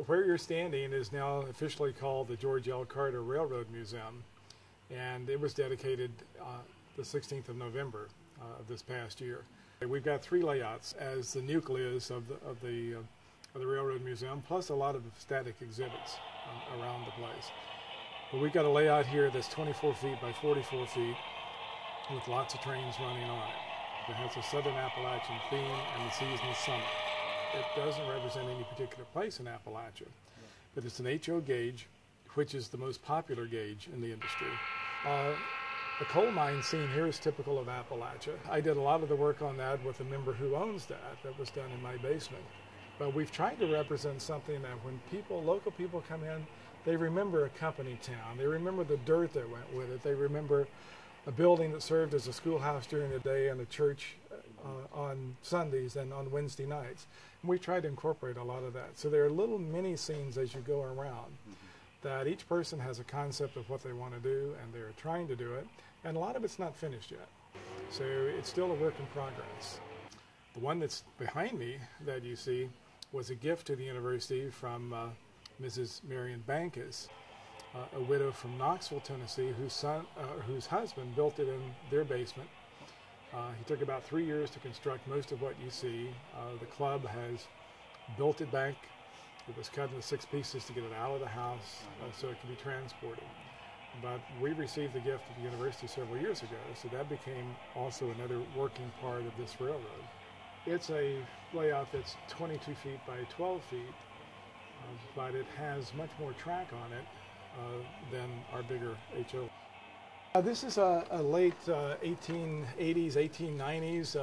where you're standing is now officially called the George L. Carter Railroad Museum, and it was dedicated the 16th of November of this past year. We've got three layouts as the nucleus of the Railroad Museum, plus a lot of static exhibits around the place. But we've got a layout here that's 24 feet by 44 feet with lots of trains running on it. It has a Southern Appalachian theme and the season is summer. It doesn't represent any particular place in Appalachia, but it's an HO gauge, which is the most popular gauge in the industry. The coal mine scene here is typical of Appalachia. I did a lot of the work on that with a member who owns that. That was done in my basement. But we've tried to represent something that when local people come in, they remember a company town. They remember the dirt that went with it. They remember a building that served as a schoolhouse during the day and a church on Sundays and on Wednesday nights. And we tried to incorporate a lot of that. So there are little mini scenes as you go around that each person has a concept of what they want to do and they're trying to do it. And a lot of it's not finished yet. So it's still a work in progress. The one that's behind me that you see was a gift to the university from Mrs. Marion Bankus, a widow from Knoxville, Tennessee, whose husband built it in their basement. He took about 3 years to construct most of what you see. The club has built it back. It was cut into 6 pieces to get it out of the house so it could be transported. But we received the gift at the university several years ago, so that became also another working part of this railroad. It's a layout that's 22 feet by 12 feet, but it has much more track on it than our bigger HO. This is a late 1880s, 1890s,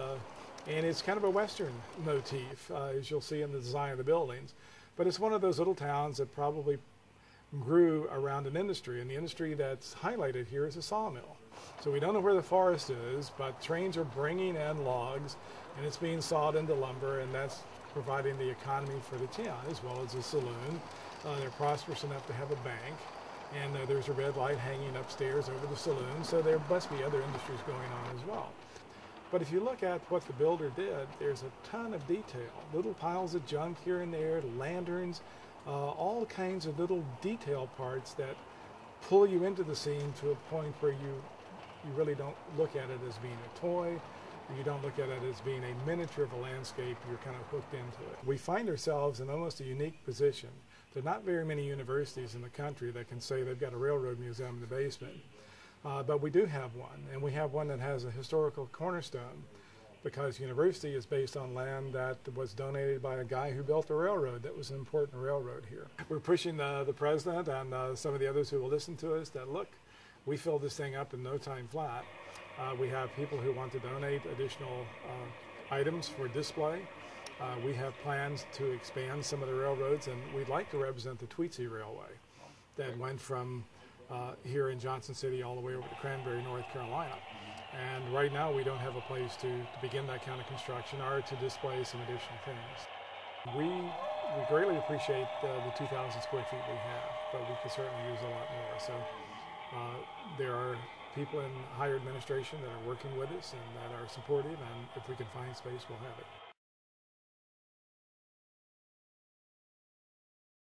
and it's kind of a Western motif, as you'll see in the design of the buildings. But it's one of those little towns that probably grew around an industry, and the industry that's highlighted here is a sawmill. So we don't know where the forest is, but trains are bringing in logs, and it's being sawed into lumber, and that's providing the economy for the town, as well as a saloon. They're prosperous enough to have a bank, and there's a red light hanging upstairs over the saloon, so there must be other industries going on as well. But if you look at what the builder did, there's a ton of detail. Little piles of junk here and there, lanterns, all kinds of little detail parts that pull you into the scene to a point where you really don't look at it as being a toy. You don't look at it as being a miniature of a landscape. You're kind of hooked into it. We find ourselves in almost a unique position. There are not very many universities in the country that can say they've got a railroad museum in the basement. But we do have one, and we have one that has a historical cornerstone because the university is based on land that was donated by a guy who built a railroad that was an important railroad here. We're pushing the president and some of the others who will listen to us that, look, we filled this thing up in no time flat. We have people who want to donate additional items for display. We have plans to expand some of the railroads, and we'd like to represent the Tweetsie Railway that went from here in Johnson City all the way over to Cranberry, North Carolina. And right now we don't have a place to begin that kind of construction or to display some additional things. We greatly appreciate the 2,000 square feet we have, but we could certainly use a lot more. So there are people in higher administration that are working with us and that are supportive, and if we can find space, we'll have it.